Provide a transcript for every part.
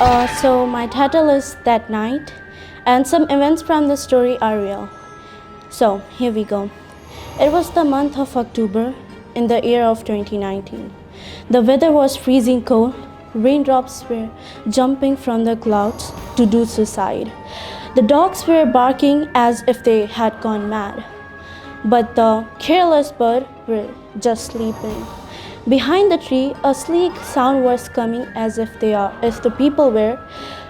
So my title is That Night, and some events from the story are real. So here we go. It was the month of October in the year of 2019. The weather was freezing cold. Raindrops were jumping from the clouds to do suicide. The dogs were barking as if they had gone mad. But the careless birds were just sleeping. Behind the tree, a sleek sound was coming as if the people were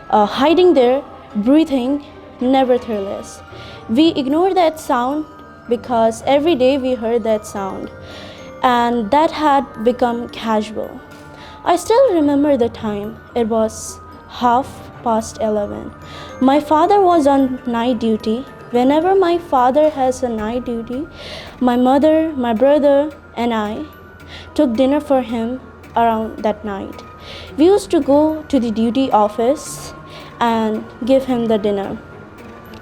hiding there, breathing. Nevertheless, we ignored that sound because every day we heard that sound, and that had become casual. I still remember the time. It was 11:30. My father was on night duty. Whenever my father has a night duty, my mother, my brother, and I took dinner for him around that night. We used to go to the duty office and give him the dinner.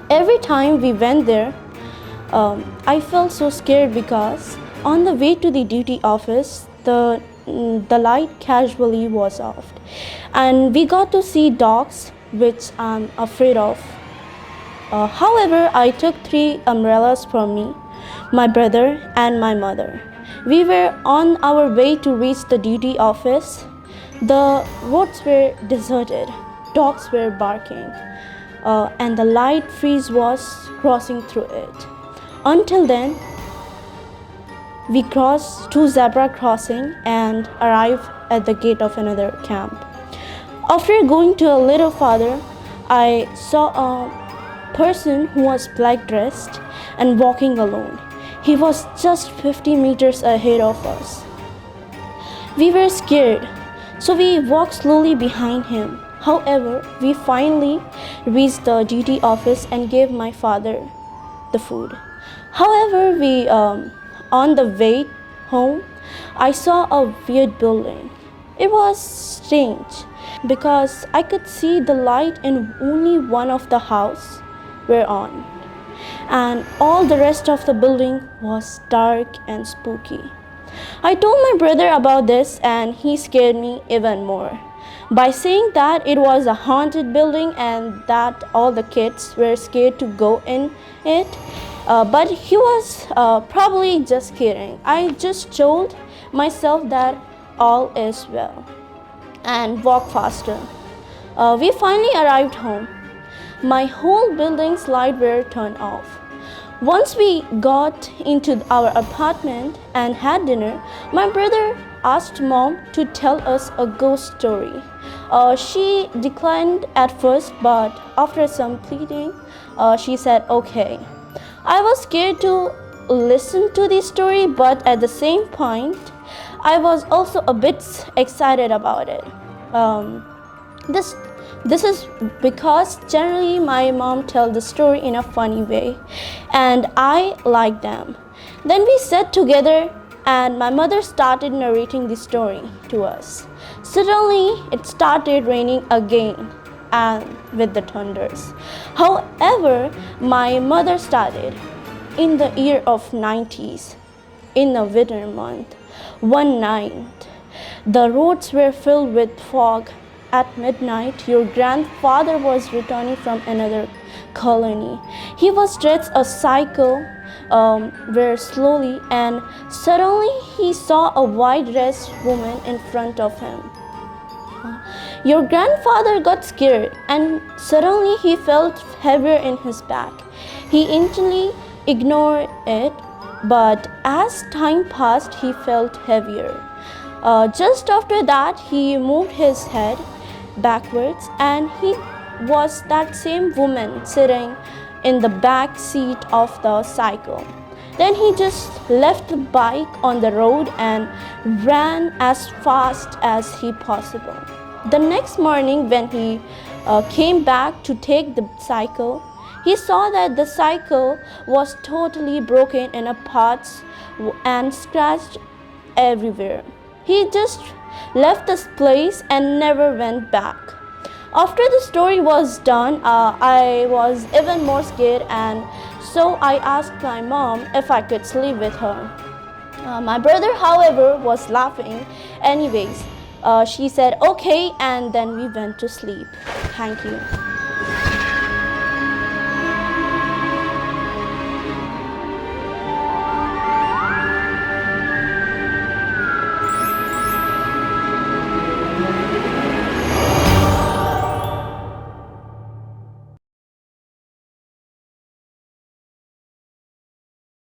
Every time we went there, I felt so scared because on the way to the duty office, the light casually was off, and we got to see dogs, which I'm afraid of. However, I took 3 umbrellas for me, my brother, and my mother. We were on our way to reach the duty office. The roads were deserted, dogs were barking, and the light freeze was crossing through it. Until then, we crossed 2 zebra crossing and arrived at the gate of another camp. After going to a little farther, I saw a person who was black dressed and walking alone. He was just 50 meters ahead of us. We were scared, so we walked slowly behind him. However, we finally reached the duty office and gave my father the food. However, on the way home, I saw a weird building. It was strange because I could see the light in only one of the houses were on, and all the rest of the building was dark and spooky. I told my brother about this, and he scared me even more by saying that it was a haunted building and that all the kids were scared to go in it. But he was probably just kidding. I just told myself that all is well and walked faster. We finally arrived home. My whole building's lights were turned off. Once we got into our apartment and had dinner, my brother asked Mom to tell us a ghost story. She declined at first, but after some pleading, she said okay. I was scared to listen to the story, but at the same point, I was also a bit excited about it. This is because generally my mom tells the story in a funny way, and I like them. Then we sat together and my mother started narrating the story to us. Suddenly it started raining again, and with the thunders. However, my mother started in the year of 90s, in a winter month. One night, the roads were filled with fog. At midnight, your grandfather was returning from another colony. He was dressed a cycle very slowly, and suddenly he saw a white-dressed woman in front of him. Your grandfather got scared, and suddenly he felt heavier in his back. He instantly ignored it, but as time passed, he felt heavier. Just after that, he moved his head backwards, and he was that same woman sitting in the back seat of the cycle. Then he just left the bike on the road and ran as fast as he possible. The next morning, when he came back to take the cycle, he saw that the cycle was totally broken in parts and scratched everywhere. He just left this place and never went back. After the story was done, I was even more scared, and so I asked my mom if I could sleep with her. My brother, however, was laughing anyways. She said okay, and then we went to sleep. Thank you.